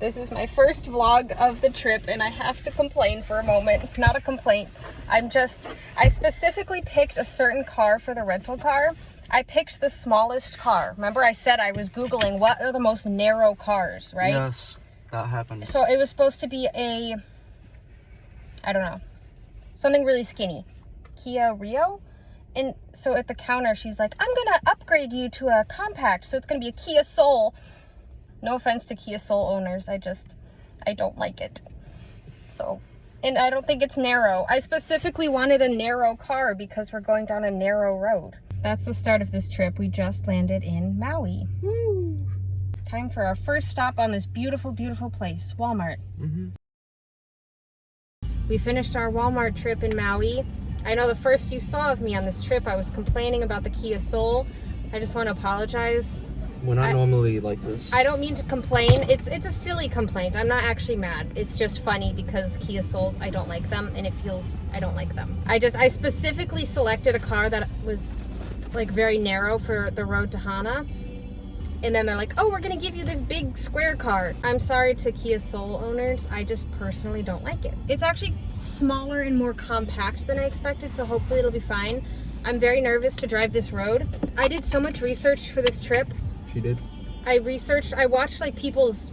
This is my first vlog of the trip and I have to complain for a moment. Not a complaint. I specifically picked a certain car for the rental car. I picked the smallest car. Remember I said I was Googling what are the most narrow cars, right? Yes, that happened. So it was supposed to be a, I don't know, something really skinny. Kia Rio? And so at the counter, she's like, I'm gonna upgrade you to a compact. So it's gonna be a Kia Soul. No offense to Kia Soul owners. I don't like it. So, and I don't think it's narrow. I specifically wanted a narrow car because we're going down a narrow road. That's the start of this trip. We just landed in Maui. Woo! Time for our first stop on this beautiful, beautiful place, Walmart. We finished our Walmart trip in Maui. I know the first you saw of me on this trip, I was complaining about the Kia Soul. I just want to apologize. We're not normally like this. I don't mean to complain. It's a silly complaint. I'm not actually mad. It's just funny because Kia Souls, I don't like them, and it feels I don't like them. I specifically selected a car that was like very narrow for the road to Hana. And then they're like, oh, we're gonna give you this big square car. I'm sorry to Kia Soul owners. I just personally don't like it. It's actually smaller and more compact than I expected, so hopefully it'll be fine. I'm very nervous to drive this road. I did so much research for this trip. She did? I watched like people's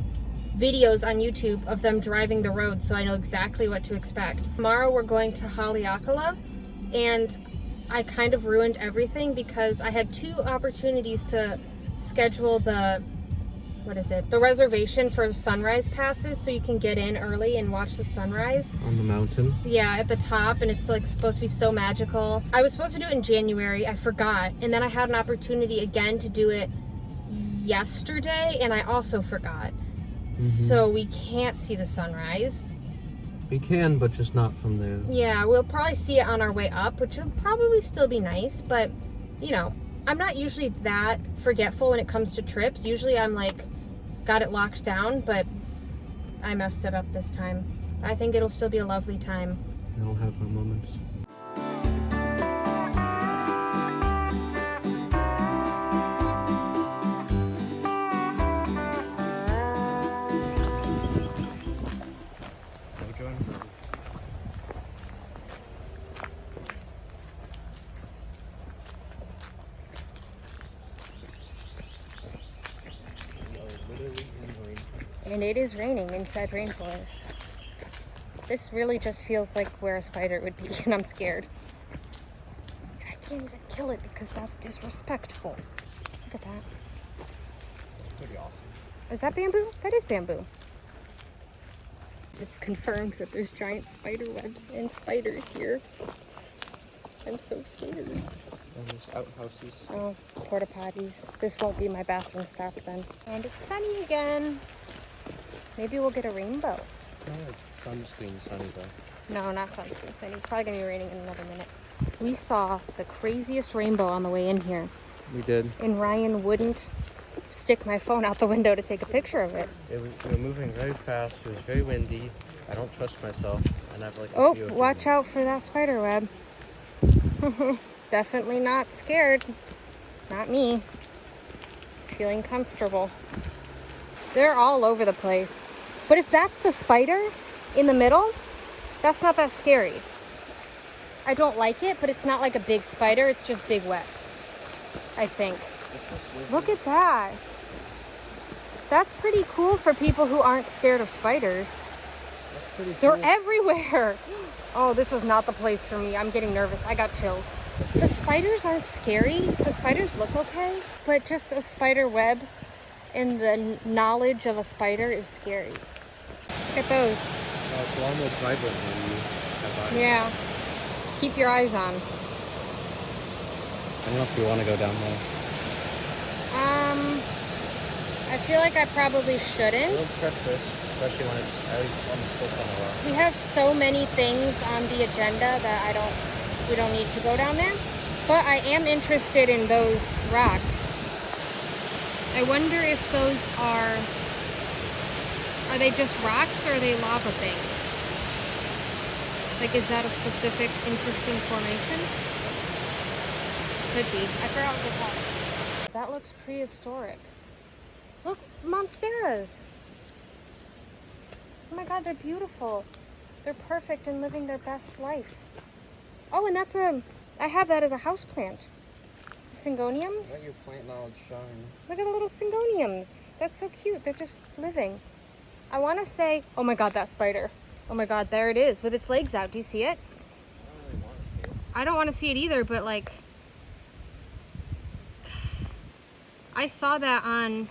videos on YouTube of them driving the road, so I know exactly what to expect. Tomorrow we're going to Haleakalā, and I kind of ruined everything because I had 2 opportunities to schedule the reservation for sunrise passes so you can get in early and watch the sunrise. On the mountain? Yeah, at the top, and it's like supposed to be so magical. I was supposed to do it in January, I forgot, and then I had an opportunity again to do it yesterday and I also forgot. So we can't see the sunrise. We can, but just not from there. Yeah, we'll probably see it on our way up, which will probably still be nice, but you know, I'm not usually that forgetful when it comes to trips. Usually I'm like, got it locked down, but I messed it up this time. I think it'll still be a lovely time. We all have our moments. And it is raining inside rainforest. This really just feels like where a spider would be, and I'm scared. I can't even kill it because that's disrespectful. Look at that. That's pretty awesome. Is that bamboo? That is bamboo. It's confirmed that there's giant spider webs and spiders here. I'm so scared. And there's outhouses. Oh, porta potties. This won't be my bathroom stop then. And it's sunny again. Maybe we'll get a rainbow. No, it's sunscreen sunny though. No, not sunscreen sunny. It's probably gonna be raining in another minute. We saw the craziest rainbow on the way in here. We did. And Ryan wouldn't stick my phone out the window to take a picture of it. We were moving very fast. It was very windy. I don't trust myself. And I've like Oh, watch out for that spider web. Definitely not scared. Not me. Feeling comfortable. They're all over the place. But if that's the spider in the middle, that's not that scary. I don't like it, but it's not like a big spider. It's just big webs, I think. Look at that. That's pretty cool for people who aren't scared of spiders. That's pretty cool. They're everywhere. Oh, this is not the place for me. I'm getting nervous. I got chills. The spiders aren't scary. The spiders look okay, but just a spider web and the knowledge of a spider is scary. Look at those. Oh, it's a lot more vibrant when you have eyes. Yeah. Keep your eyes on. I don't know if you want to go down there. I feel like I probably shouldn't. Don't touch this, especially when it's almost still on the rock. We have so many things on the agenda that we don't need to go down there. But I am interested in those rocks. I wonder if those are they just rocks or are they lava things? Like, is that a specific interesting formation? Could be. I forgot what they're called. That looks prehistoric. Look, monsteras. Oh my god, they're beautiful. They're perfect and living their best life. Oh, and that's I have that as a house plant. Syngoniums. Let your plant knowledge shine. Look at the little syngoniums. That's so cute. They're just living. I want to say, oh my god, that spider. Oh my god, there it is with its legs out. Do you see it? I don't really want to see it. I don't want to see it either, but like, I saw that on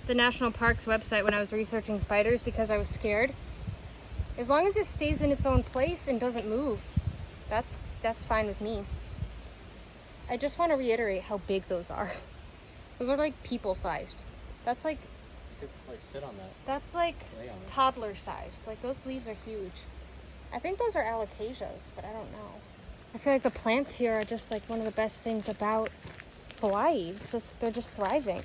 the National Park's website when I was researching spiders because I was scared. As long as it stays in its own place and doesn't move, that's fine with me. I just want to reiterate how big those are. Those are like people-sized. That's like, You could like sit on that. that's like Lay on it. toddler-sized. Like those leaves are huge. I think those are alocasias, but I don't know. I feel like the plants here are just like one of the best things about Hawaii. It's just, they're just thriving.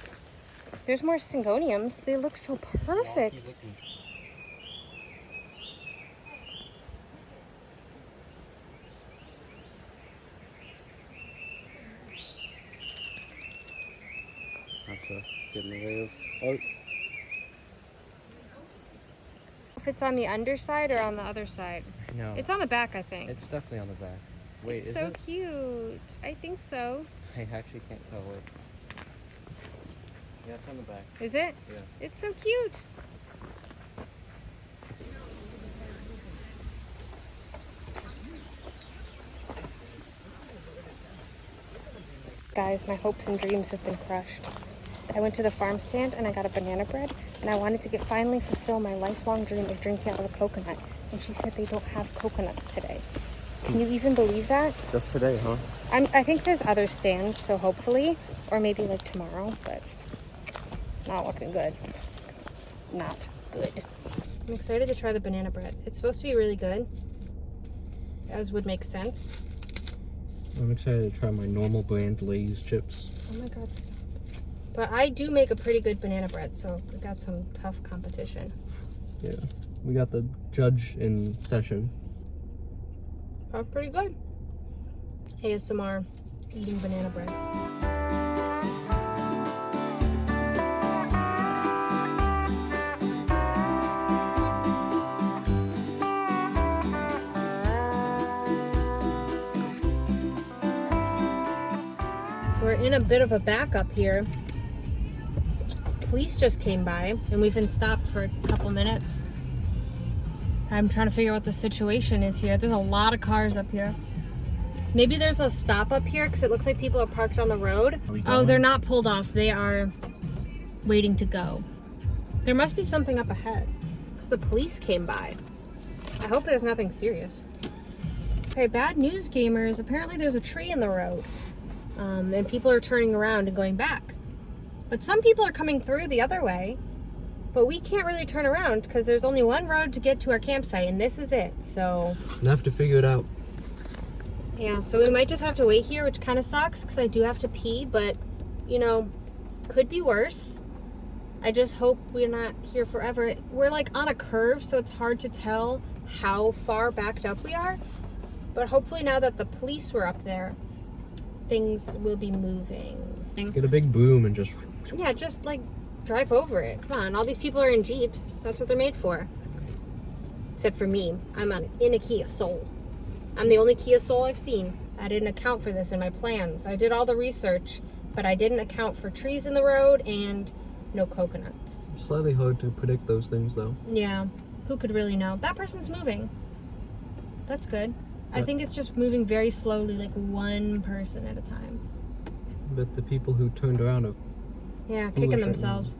There's more syngoniums. They look so perfect. Not to get in the way of. Oh, If it's on the underside or on the other side. no. It's on the back, I think. It's definitely on the back. Wait, It's is so it? cute. I think so. I actually can't tell. Wait. Yeah, it's on the back. Is it? Yeah. It's so cute. Guys, my hopes and dreams have been crushed. I went to the farm stand and I got a banana bread, and I wanted to finally fulfill my lifelong dream of drinking out of a coconut. And she said they don't have coconuts today. Can you even believe that? Just today, huh? I think there's other stands, so hopefully, or maybe like tomorrow, but not looking good. Not good. I'm excited to try the banana bread. It's supposed to be really good, as would make sense. I'm excited to try my normal brand Lay's chips. Oh my god, stop. But I do make a pretty good banana bread, so we got some tough competition. Yeah. We got the judge in session. That's pretty good. ASMR eating banana bread. We're in a bit of a backup here. Police just came by and we've been stopped for a couple minutes. I'm trying to figure out what the situation is here. There's a lot of cars up here. Maybe there's a stop up here because it looks like people are parked on the road. Oh, they're not pulled off. They are waiting to go. There must be something up ahead because the police came by. I hope there's nothing serious. Okay, bad news, gamers. Apparently there's a tree in the road. And people are turning around and going back. But some people are coming through the other way. But we can't really turn around because there's only one road to get to our campsite, and this is it. So We'll have to figure it out. yeah, so we might just have to wait here, which kind of sucks because I do have to pee, but you know, could be worse. I just hope we're not here forever. We're like on a curve, so it's hard to tell how far backed up we are. But hopefully now that the police were up there, things will be moving. Get a big boom and just. Yeah, just like drive over it. Come on, all these people are in Jeeps. That's what they're made for. Except for me. I'm in a Kia Soul. I'm the only Kia Soul I've seen. I didn't account for this in my plans. I did all the research, but I didn't account for trees in the road and no coconuts. Slightly hard to predict those things, though. Yeah, who could really know? That person's moving. That's good. I think it's just moving very slowly, like one person at a time. But the people who turned around are. Yeah, Foolish, kicking themselves.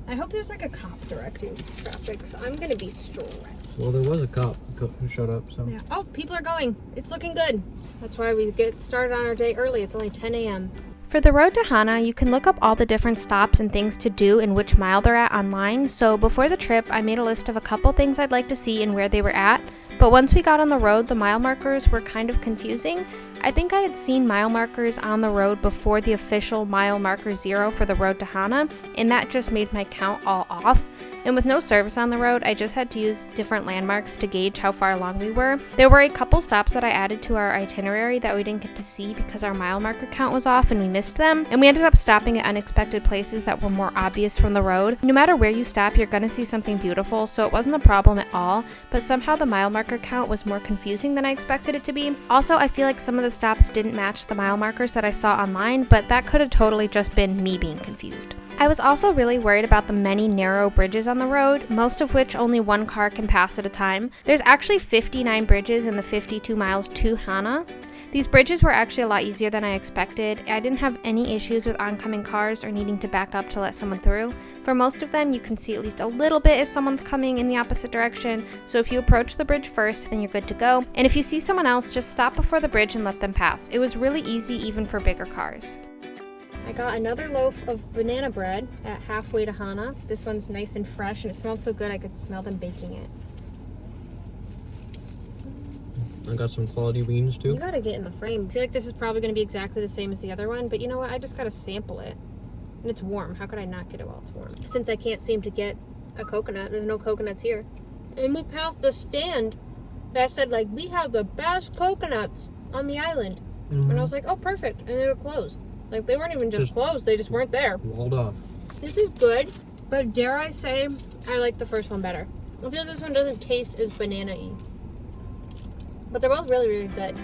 I hope there's like a cop directing traffic, so I'm gonna be stressed. Well, there was a cop who showed up, so. Yeah. Oh, people are going. It's looking good. That's why we get started on our day early. It's only 10 a.m. For the road to Hana, you can look up all the different stops and things to do and which mile they're at online. So before the trip, I made a list of a couple things I'd like to see and where they were at. But once we got on the road, the mile markers were kind of confusing. I think I had seen mile markers on the road before the official mile marker 0 for the road to Hana, and that just made my count all off. And with no service on the road, I just had to use different landmarks to gauge how far along we were. There were a couple stops that I added to our itinerary that we didn't get to see because our mile marker count was off and we missed them. And we ended up stopping at unexpected places that were more obvious from the road. No matter where you stop, you're gonna see something beautiful, so it wasn't a problem at all. But somehow the mile marker count was more confusing than I expected it to be. Also, I feel like some of the stops didn't match the mile markers that I saw online, but that could have totally just been me being confused. I was also really worried about the many narrow bridges on the road, most of which only one car can pass at a time. There's actually 59 bridges in the 52 miles to Hana. These bridges were actually a lot easier than I expected. I didn't have any issues with oncoming cars or needing to back up to let someone through. For most of them, you can see at least a little bit if someone's coming in the opposite direction, so if you approach the bridge first, then you're good to go. And if you see someone else, just stop before the bridge and let them pass. It was really easy even for bigger cars. I got another loaf of banana bread at halfway to Hana. This one's nice and fresh, and it smelled so good I could smell them baking it. I got some quality beans too. You gotta get in the frame. I feel like this is probably gonna be exactly the same as the other one, but you know what? I just gotta sample it. And it's warm. How could I not get it while it's warm? Since I can't seem to get a coconut, there's no coconuts here. And we passed the stand that said, like, we have the best coconuts on the island. And I was like, oh, perfect. And they were closed. Like, they weren't even just closed, they just weren't there. Walled off. This is good, but dare I say, I like the first one better. I feel like this one doesn't taste as banana-y. But they're both really, really good.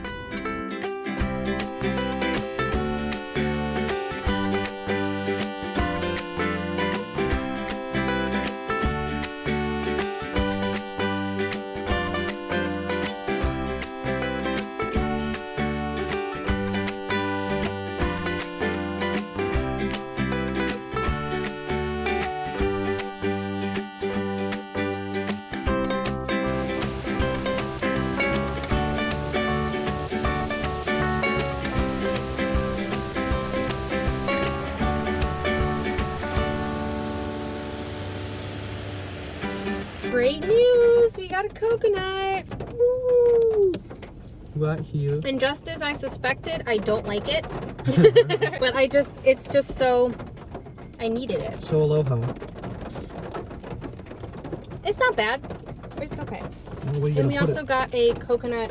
Great news! We got a coconut! Woo! Right here. And just as I suspected, I don't like it. But it's just so, I needed it. So aloha. It's not bad. It's okay. Well, and we also got a coconut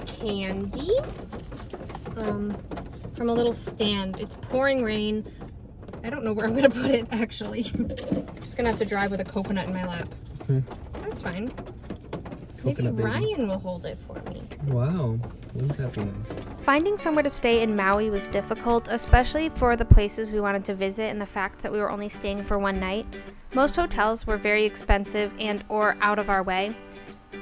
candy from a little stand. It's pouring rain. I don't know where I'm gonna put it, actually. I'm just gonna have to drive with a coconut in my lap. That's fine. Coconut Maybe baby. Ryan will hold it for me. Wow, wouldn't that be nice? Finding somewhere to stay in Maui was difficult, especially for the places we wanted to visit and the fact that we were only staying for one night. Most hotels were very expensive and or out of our way.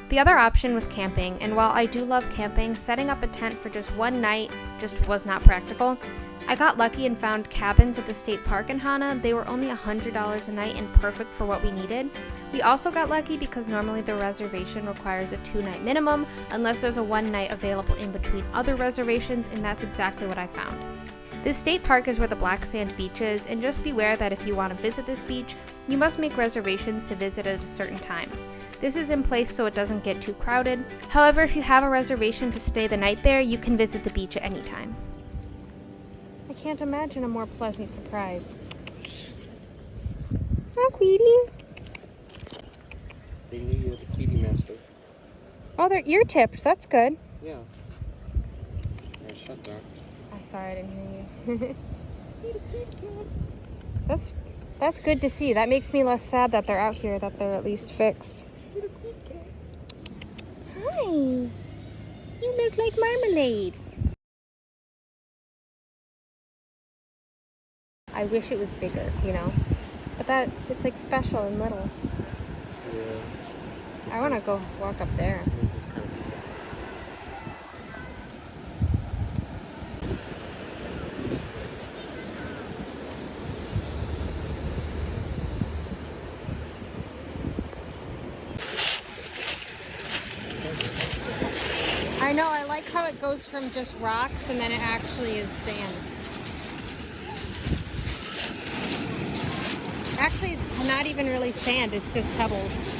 The other option was camping, and while I do love camping, setting up a tent for just one night just was not practical. I got lucky and found cabins at the state park in Hana. They were only $100 a night and perfect for what we needed. We also got lucky because normally the reservation requires a 2-night minimum unless there's a 1 night available in between other reservations, and that's exactly what I found. This state park is where the black sand beach is, and just beware that if you want to visit this beach, you must make reservations to visit at a certain time. This is in place so it doesn't get too crowded. However, if you have a reservation to stay the night there, you can visit the beach at any time. I can't imagine a more pleasant surprise. Hi, Queenie. They knew you were the kitty master. Oh, they're ear tipped. That's good. Yeah. Yeah, shut down. I'm sorry, I didn't hear you. That's good to see. That makes me less sad that they're out here, that they're at least fixed. Hi. You look like marmalade. I wish it was bigger, you know, but it's like special and little. Yeah. I want to go walk up there. I know, I like how it goes from just rocks and then it actually is sand. Actually, it's not even really sand, it's just pebbles.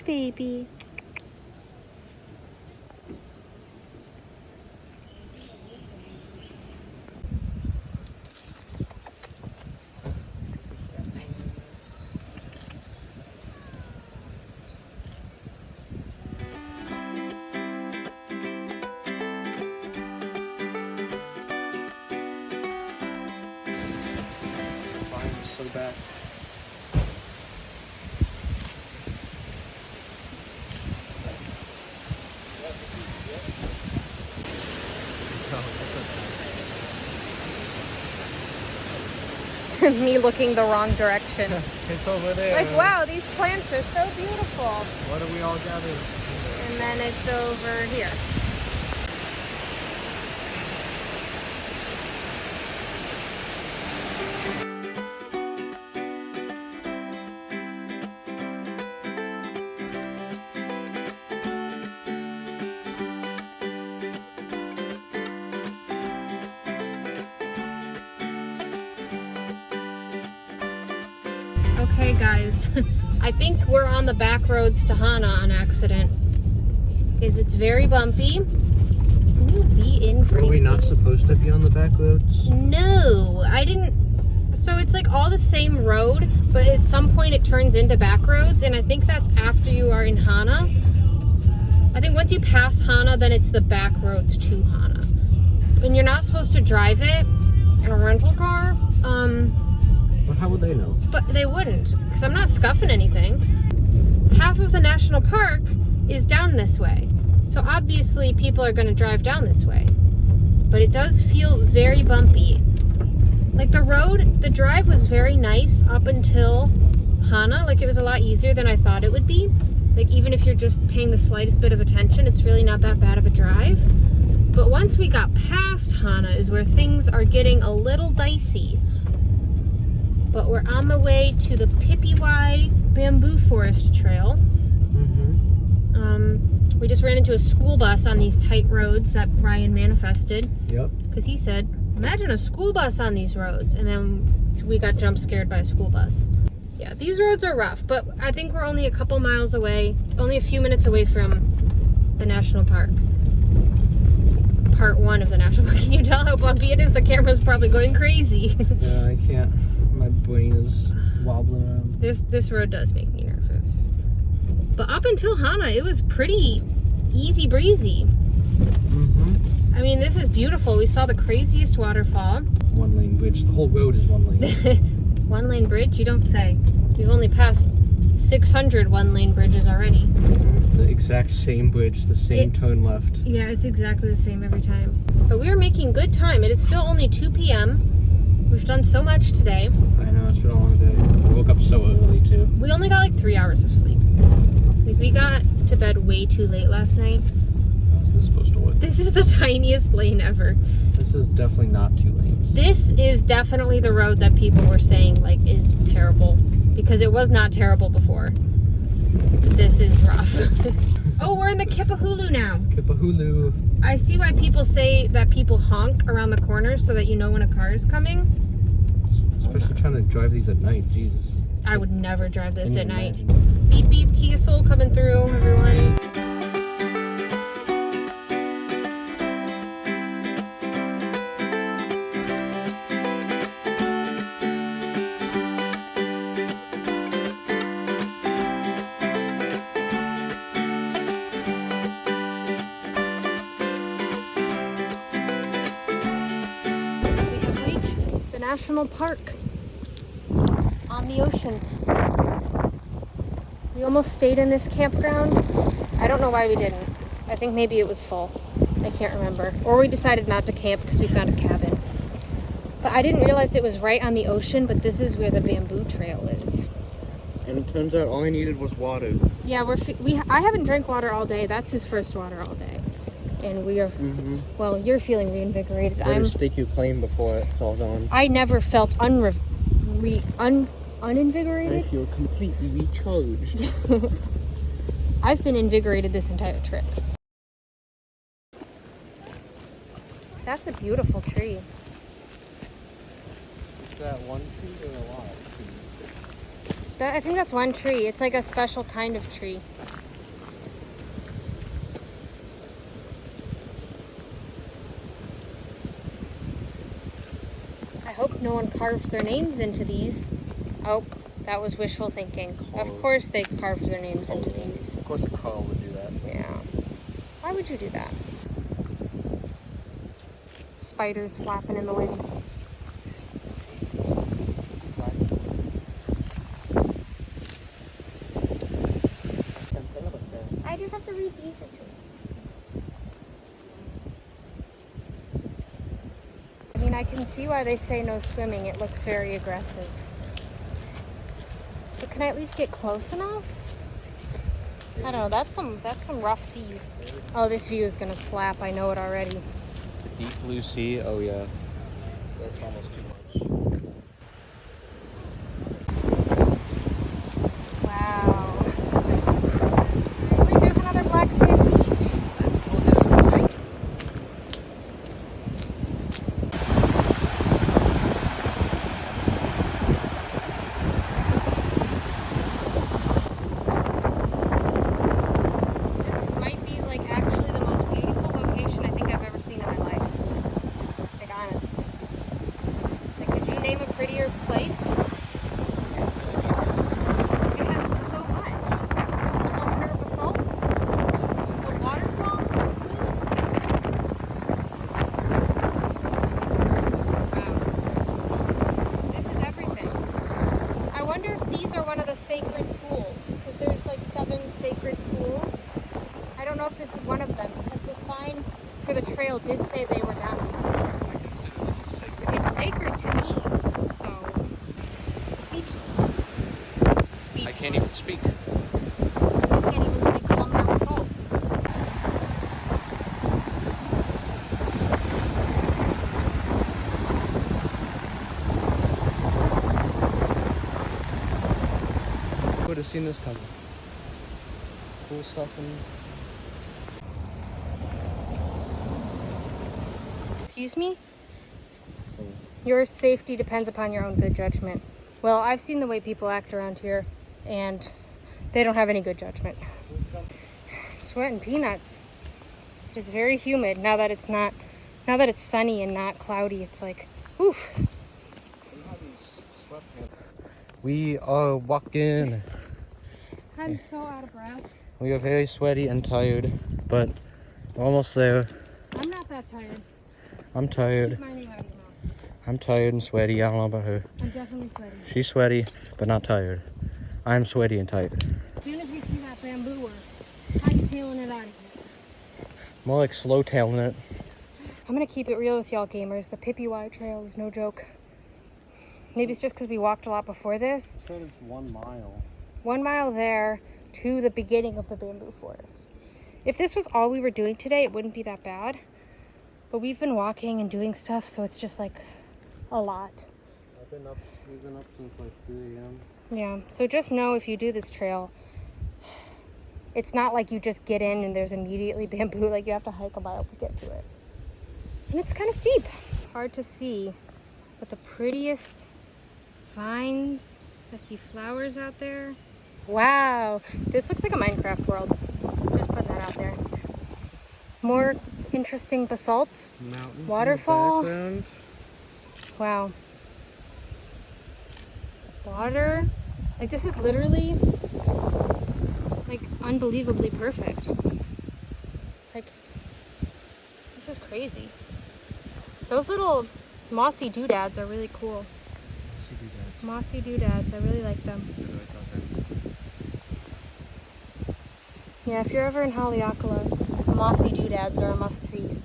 baby. So bad. Me looking the wrong direction. It's over there. Like, wow, these plants are so beautiful. What are we all gathered? And then it's over here. Okay guys, I think we're on the back roads to Hana on accident. Because it's very bumpy. Can you be in Are we not supposed to be on the back roads? No, I didn't. So it's like all the same road, but at some point it turns into back roads, and I think that's after you are in Hana. I think once you pass Hana, then it's the back roads to Hana. And you're not supposed to drive it in a rental car. But how would they know? But they wouldn't, because I'm not scuffing anything. Half of the national park is down this way. So obviously people are going to drive down this way. But it does feel very bumpy. Like the drive was very nice up until Hana. Like it was a lot easier than I thought it would be. Like even if you're just paying the slightest bit of attention, it's really not that bad of a drive. But once we got past Hana is where things are getting a little dicey. But we're on the way to the Pipiwai Bamboo Forest Trail. We just ran into a school bus on these tight roads that Ryan manifested. Yep. Because he said, imagine a school bus on these roads. And then we got jump scared by a school bus. Yeah, these roads are rough, but I think we're only a couple miles away, only a few minutes away from the national park. Part 1 of the national park. Can you tell how bumpy it is? The camera's probably going crazy. Yeah, I can't. My brain is wobbling around. This road does make me nervous. But up until Hana, it was pretty easy breezy. I mean, this is beautiful. We saw the craziest waterfall. One lane bridge. The whole road is one lane. One lane bridge? You don't say. We've only passed 600 one lane bridges already. The exact same bridge, the same turn left. Yeah, it's exactly the same every time. But we are making good time. It is still only 2 p.m. We've done so much today. I know, it's been a long day. We woke up so early, too. We only got like 3 hours of sleep. Like, we got to bed way too late last night. How's this supposed to work? This is the tiniest lane ever. This is definitely not 2 lanes. This is definitely the road that people were saying, like, is terrible. Because it was not terrible before. This is rough. Oh, we're in the Kipahulu now. Kipahulu. I see why people say that people honk around the corners so that you know when a car is coming. Especially trying to drive these at night, Jesus. I would never drive this at night. Imagine. Beep beep, Kia Soul coming through, everyone. We have reached the national park on the ocean. We almost stayed in this campground. I don't know why we didn't. I think maybe it was full. I can't remember. Or we decided not to camp because we found a cabin. But I didn't realize it was right on the ocean, but this is where the bamboo trail is. And it turns out all I needed was water. Yeah, I haven't drank water all day. That's his first water all day. And we are, well, you're feeling reinvigorated. Better stake your claim before it's all gone. I never felt uninvigorated. I feel completely recharged. I've been invigorated this entire trip. That's a beautiful tree. Is that one tree or a lot of trees? I think that's one tree. It's like a special kind of tree. hope no one carved their names into these. Oh, that was wishful thinking. Of course they carved their names into these. Of course a Carl would do that. Yeah. Why would you do that? Spiders flapping in the wind. I just have to read these or two. I mean, I can see why they say no swimming. It looks very aggressive. But can I at least get close enough? I don't know. That's some rough seas. Oh, this view is gonna slap. I know it already. The deep blue sea. Oh yeah. That's almost too much. Wow. Wait, there's another black sand beach. This might be like actually the most beautiful location I think I've ever seen in my life. Like honestly. Like, could you name a prettier place? It has so much. The kilometer basalts, the waterfall, the pools. Wow. This is everything. I wonder if these are one of the sacred pools, because there's like 7 sacred pools. I don't know if this is one of them, because the sign for the trail did say they were down here. I consider this a sacred. It's sacred to me, so speechless. I can't even speak. I can't even say kilometer results. Would have seen this coming. Cool stuff and. Excuse me? Your safety depends upon your own good judgment. Well, I've seen the way people act around here, and they don't have any good judgment. Sweating peanuts. It's very humid now that it's sunny and not cloudy. It's like, oof. We are walking. I'm so out of breath. We are very sweaty and tired, but we're almost there. I'm not that tired. I'm tired. Keep my name out of your mouth. I'm tired and sweaty. I don't know about her. I'm definitely sweaty. She's sweaty, but not tired. I'm sweaty and tired. As soon as we see that bamboo, we're hightailing it out of here. More like slow tailing it. I'm gonna keep it real with y'all gamers. The Pipiwai Trail is no joke. Maybe it's just because we walked a lot before this. It said it's 1 mile. 1 mile there to the beginning of the bamboo forest. If this was all we were doing today, it wouldn't be that bad. But we've been walking and doing stuff, so it's just like a lot. We've been up since like 3 a.m. Yeah, so just know if you do this trail, it's not like you just get in and there's immediately bamboo. Like, you have to hike a mile to get to it. And it's kind of steep. Hard to see, but the prettiest vines. I see flowers out there. Wow, this looks like a Minecraft world. Just putting that out there. More interesting basalts. Mountains Waterfall. in the background. Wow. Water. Like, this is literally like unbelievably perfect. Like, this is crazy. Those little mossy doodads are really cool. Mossy doodads, I really like them. Yeah, if you're ever in Haleakalā, mossy doodads are a must-see.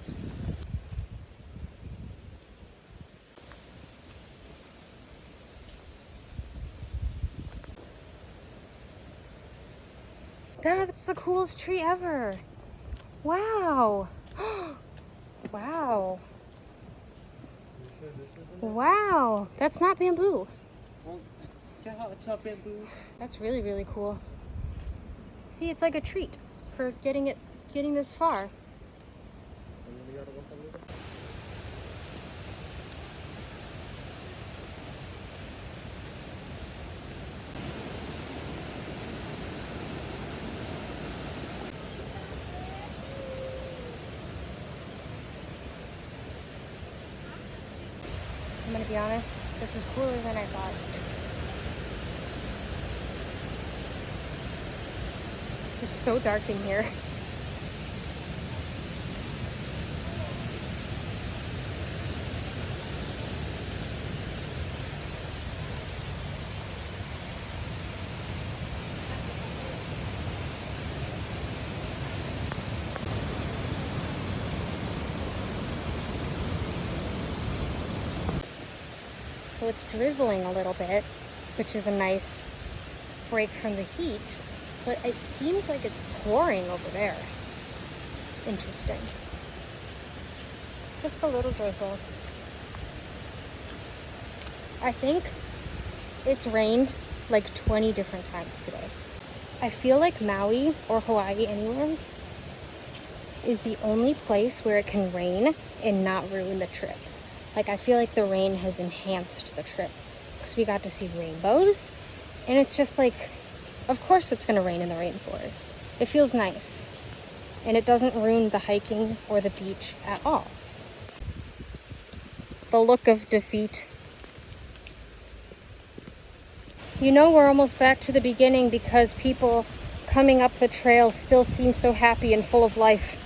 That's the coolest tree ever. Wow. Wow. Wow. That's not bamboo. Well, yeah, it's not bamboo. That's really, really cool. See, it's like a treat for getting this far. gonna be honest, this is cooler than I thought. It's so dark in here. So it's drizzling a little bit, which is a nice break from the heat, but it seems like it's pouring over there. Interesting. Just a little drizzle. I think it's rained like 20 different times today. I feel like Maui, or Hawaii anywhere, is the only place where it can rain and not ruin the trip. Like, I feel like the rain has enhanced the trip because we got to see rainbows, and it's just like, of course it's going to rain in the rainforest. It feels nice, and it doesn't ruin the hiking or the beach at all. The look of defeat. You know, we're almost back to the beginning because people coming up the trail still seem so happy and full of life.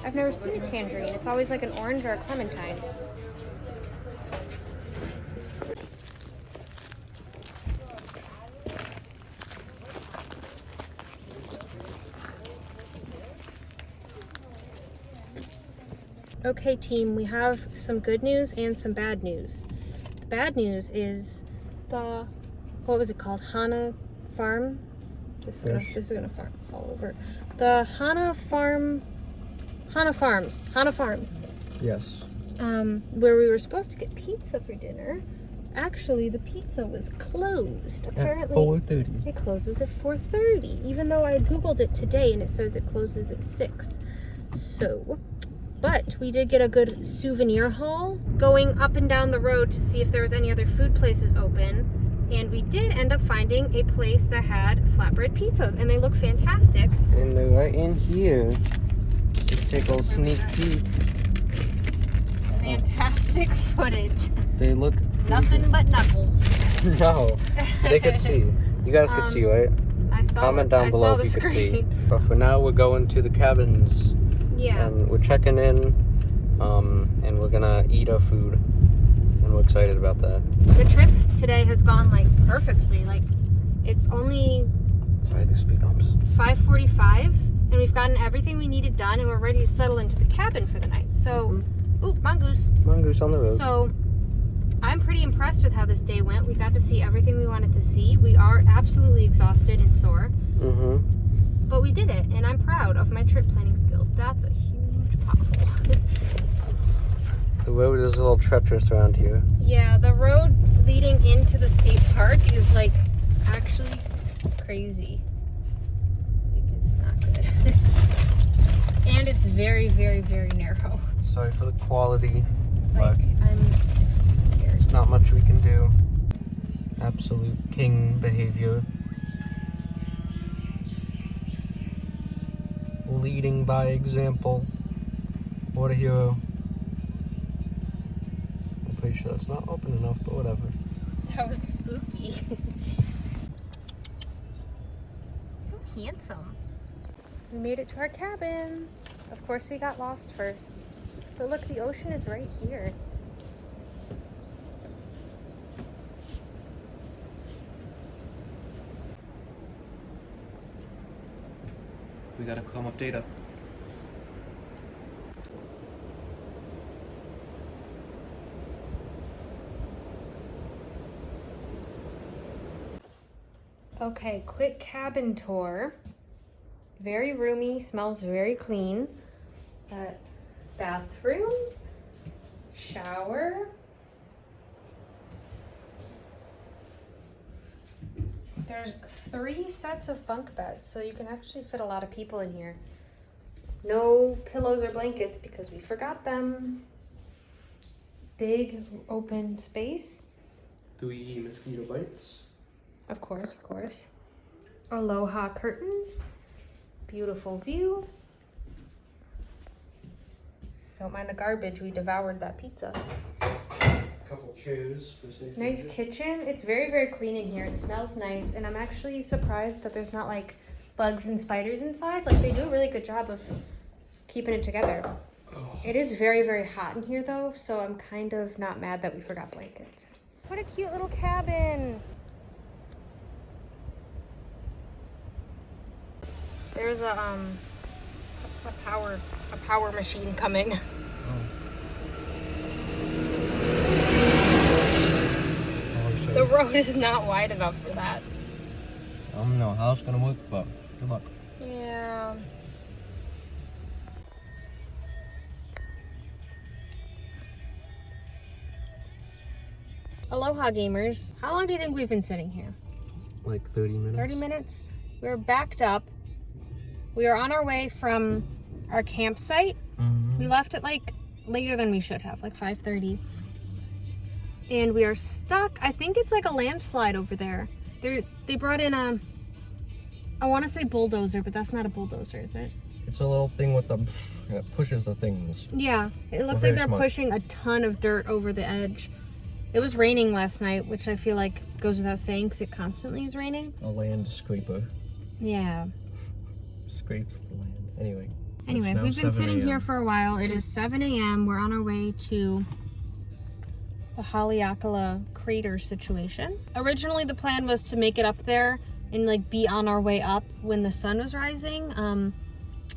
I've never seen a tangerine. It's always like an orange or a clementine. Okay, team, we have some good news and some bad news. The bad news is the, what was it called? Hana farm? This is gonna fall over. The Hana Farms. Yes. Where we were supposed to get pizza for dinner. Actually, the pizza was closed. Apparently, at 4:30. It closes at 4:30, even though I Googled it today and it says it closes at 6. So, but we did get a good souvenir haul going up and down the road to see if there was any other food places open. And we did end up finding a place that had flatbread pizzas, and they look fantastic. And they're right in here. Let's take a little sneak peek. Fantastic footage. They look Nothing but knuckles. No, they could see. You guys could see, right? I saw. Comment down below if you could see. But for now, we're going to the cabins. Yeah. And we're checking in, and we're gonna eat our food, and we're excited about that. The trip today has gone like perfectly. Like, it's only Sorry, the speed bumps. 5:45, and we've gotten everything we needed done, and we're ready to settle into the cabin for the night. So, ooh, mongoose. Mongoose on the road. So, I'm pretty impressed with how this day went. We got to see everything we wanted to see. We are absolutely exhausted and sore. But we did it, and I'm proud of my trip planning skills. That's a huge pothole. The road is a little treacherous around here. Yeah, the road leading into the state park is like actually crazy. Like, it's not good. And it's very, very, very narrow. Sorry for the quality, Like, but I'm scared. there's not much we can do. Absolute king behavior. Leading by example. What a hero. I'm pretty sure that's not open enough, but whatever. That was spooky. So handsome. We made it to our cabin. Of course, we got lost first. But look, the ocean is right here. We gotta come off data. Okay, quick cabin tour. Very roomy, smells very clean. Bathroom, shower. There's 3 sets of bunk beds, so you can actually fit a lot of people in here. No pillows or blankets because we forgot them. Big open space. 3 mosquito bites. Of course, of course. Aloha curtains. Beautiful view. Don't mind the garbage, we devoured that pizza. Couple chairs for safety. Nice kitchen. It's very, very clean in here. It smells nice, and I'm actually surprised that there's not like bugs and spiders inside. Like, they do a really good job of keeping it together. Oh. It is very, very hot in here though, so I'm kind of not mad that we forgot blankets. What a cute little cabin. There's a power machine coming. The road is not wide enough for that. I don't know how it's gonna work, but good luck. Yeah. Aloha gamers. How long do you think we've been sitting here? Like 30 minutes. 30 minutes. We're backed up. We are on our way from our campsite. Mm-hmm. We left it like later than we should have, like 5:30. And we are stuck. I think it's like a landslide over there. They brought in a, I want to say bulldozer, but that's not a bulldozer, is it? It's a little thing with the, it pushes the things. Yeah, it looks like they're pushing a ton of dirt over the edge. It was raining last night, which I feel like goes without saying because it constantly is raining. A land scraper. Yeah. Scrapes the land. Anyway, we've been sitting here for a while. It is 7 a.m. We're on our way to the Haleakalā crater situation. Originally, the plan was to make it up there and like be on our way up when the sun was rising.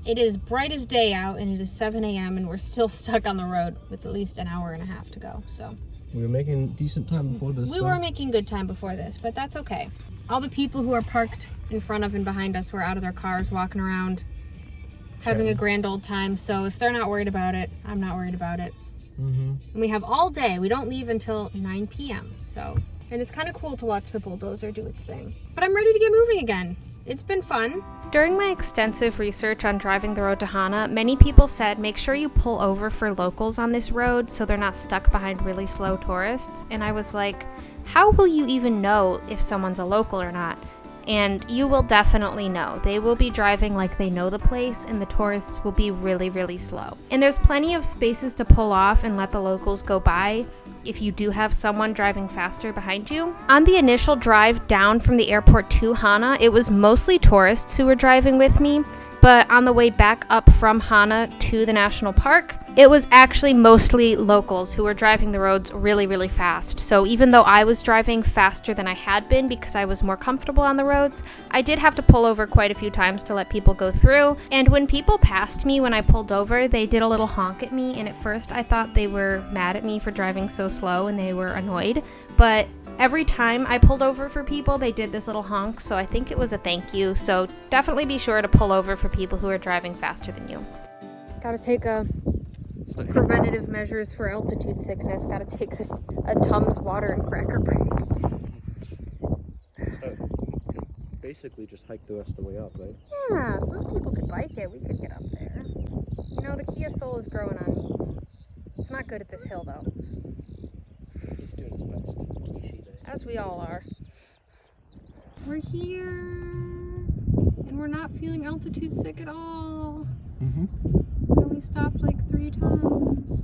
It is bright as day out and it is 7 a.m. and we're still stuck on the road with at least an hour and a half to go. So we were making decent time before this. We were making good time before this, but that's okay. All the people who are parked in front of and behind us were out of their cars, walking around, having a grand old time. So if they're not worried about it, I'm not worried about it. Mm-hmm. And we have all day. We don't leave until 9 p.m. So, and it's kind of cool to watch the bulldozer do its thing. But I'm ready to get moving again. It's been fun. During my extensive research on driving the road to Hana, many people said make sure you pull over for locals on this road so they're not stuck behind really slow tourists. And I was like, how will you even know if someone's a local or not? And you will definitely know. They will be driving like they know the place, and the tourists will be really, really slow. And there's plenty of spaces to pull off and let the locals go by if you do have someone driving faster behind you. On the initial drive down from the airport to Hana, it was mostly tourists who were driving with me. But on the way back up from Hana to the national park, it was actually mostly locals who were driving the roads really, really fast. So even though I was driving faster than I had been because I was more comfortable on the roads, I did have to pull over quite a few times to let people go through. And when people passed me when I pulled over, they did a little honk at me. And at first I thought they were mad at me for driving so slow and they were annoyed. But every time I pulled over for people, they did this little honk, so I think it was a thank you. So definitely be sure to pull over for people who are driving faster than you. Gotta take preventative measures for altitude sickness. Gotta take a Tums water and cracker break. Basically just hike the rest of the way up, right? Yeah, if those people could bike it, we could get up there. You know, the Kia Soul is growing on me. It's not good at this hill, though. He's doing his best. As we all are. We're here, and we're not feeling altitude sick at all. Mm-hmm. We only stopped like 3 times.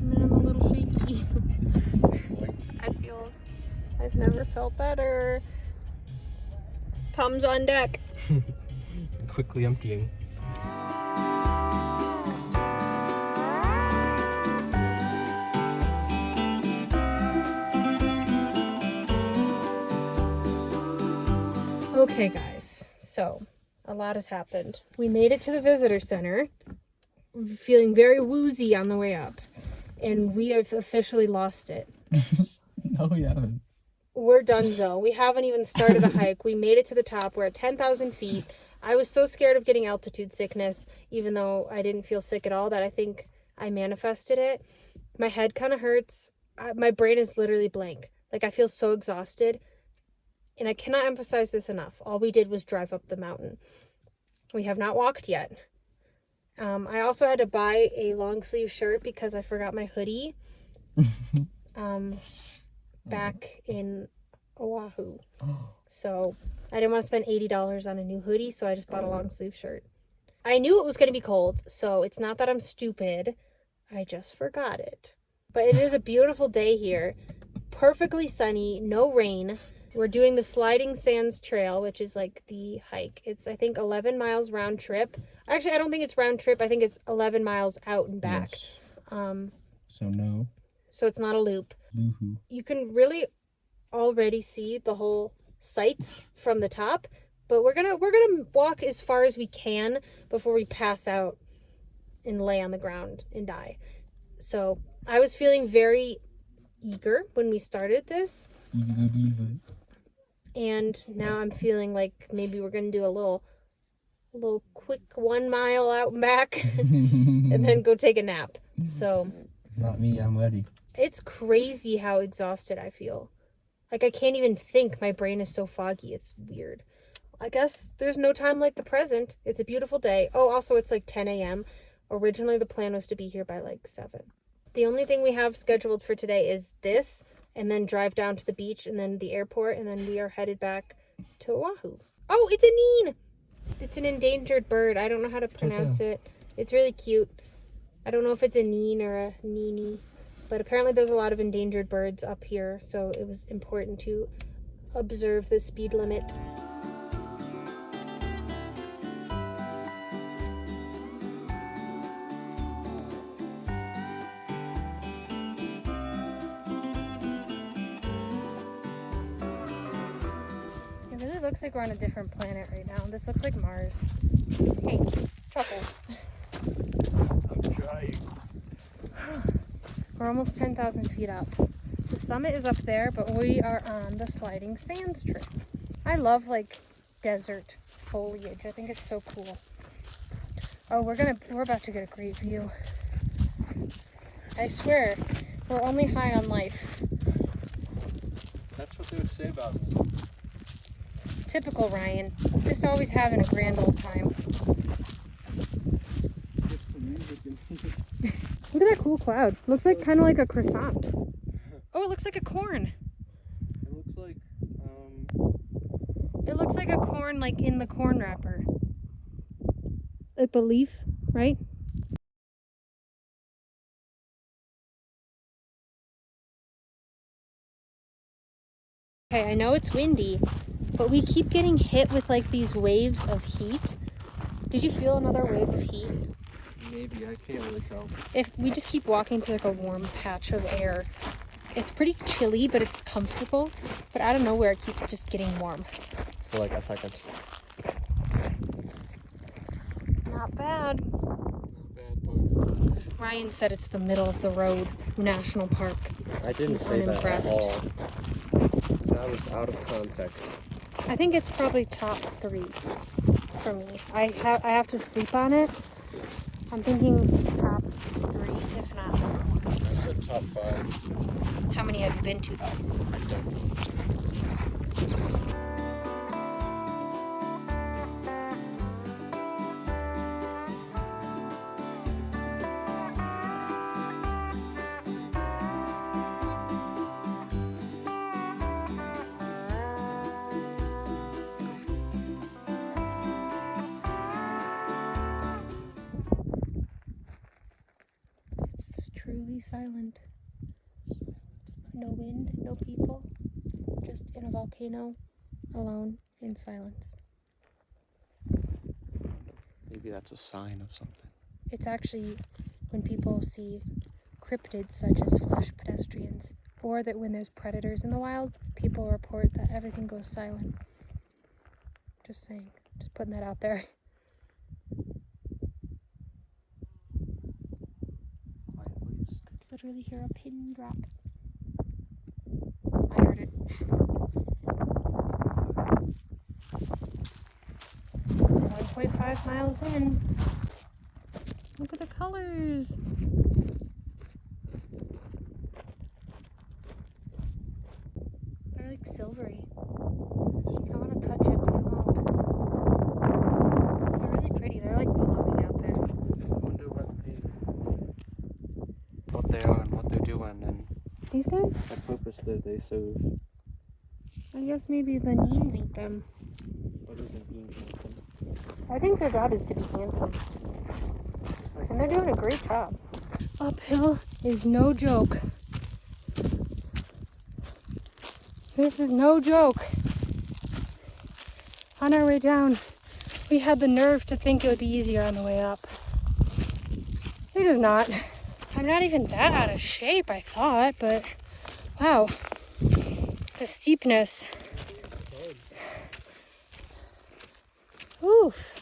And I'm a little shaky. I've never felt better. Tums on deck. Quickly emptying. Okay guys, so a lot has happened. We made it to the visitor center, feeling very woozy on the way up, and we have officially lost it. No, we haven't. we're done, though. We haven't even started a hike. We made it to the top. We're at 10,000 feet. I was so scared of getting altitude sickness, even though I didn't feel sick at all, that I think I manifested it. My head kind of hurts. My brain is literally blank. Like, I feel so exhausted. And I cannot emphasize this enough. All we did was drive up the mountain. We have not walked yet. I also had to buy a long sleeve shirt because I forgot my hoodie back in Oahu. So I didn't want to spend $80 on a new hoodie, so I just bought a long sleeve shirt. I knew it was going to be cold, so it's not that I'm stupid. I just forgot it. But it is a beautiful day here. Perfectly sunny, no rain. We're doing the Sliding Sands Trail, which is like the hike. It's, I think, 11 miles round trip. Actually, I don't think it's round trip. I think it's 11 miles out and back. Yes. So no. So it's not a loop. Boo-hoo. You can really already see the whole sights from the top, but we're gonna walk as far as we can before we pass out and lay on the ground and die. So I was feeling very eager when we started this. And now I'm feeling like maybe we're going to do a little quick 1 mile out and back and then go take a nap. So Not me, I'm ready. it's crazy how exhausted I feel. Like, I can't even think. My brain is so foggy. It's weird. I guess there's no time like the present. It's a beautiful day. Oh, also it's like 10 a.m. Originally the plan was to be here by like 7. The only thing we have scheduled for today is this, and then drive down to the beach, and then the airport, and then we are headed back to Oahu. Oh, it's a neen! It's an endangered bird. I don't know how to pronounce it. It's really cute. I don't know if it's a neen or a nini, but apparently there's a lot of endangered birds up here, so it was important to observe the speed limit. It really looks like we're on a different planet right now. This looks like Mars. Hey, Chuckles. I'm trying. We're almost 10,000 feet up. The summit is up there, but we are on the Sliding Sands trip. I love like desert foliage. I think it's so cool. Oh, we're about to get a great view. I swear, we're only high on life. That's what they would say about me. Typical Ryan. Just always having a grand old time. Look at that cool cloud. Looks like kind of like a croissant. Oh, it looks like a corn. It looks like, It looks like a corn, like in the corn wrapper. Like the leaf, right? Okay, I know it's windy, but we keep getting hit with like these waves of heat. Did you feel another wave of heat? maybe, I can't really tell. If we just keep walking through like a warm patch of air, it's pretty chilly, but it's comfortable. But out of nowhere, it keeps just getting warm. For like a second. Not bad. Not bad, but Ryan said it's the middle of the road national park. I didn't He's say that at unimpressed. all. That was out of context. I think it's probably top 3 for me. I have to sleep on it. I'm thinking top 3, if not more. I said top 5. How many have you been to though? I don't know. It's truly silent. No wind, no people, just in a volcano, alone in silence. Maybe that's a sign of something. It's actually when people see cryptids such as flesh pedestrians, or that when there's predators in the wild, people report that everything goes silent. Just saying, just putting that out there. Quiet, please. Literally hear a pin drop. I heard it. 1.5 miles in. Look at the colors. They're like silvery. I want to touch it, but I won't. They're really pretty. They're like glowing out there. I wonder what they are and what they're doing and These guys? what purpose they serve. I guess maybe the neens eat them. Other than being handsome. I think their job is to be handsome. And they're doing a great job. Uphill is no joke. This is no joke. On our way down, we had the nerve to think it would be easier on the way up. It is not. I'm not even that out of shape, I thought, but wow. The steepness. Oof.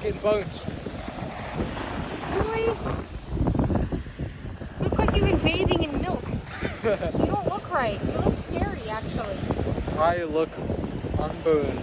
Getting bones. Really? Look like you've been bathing in milk. You don't look right. You look scary, actually. I look unburned.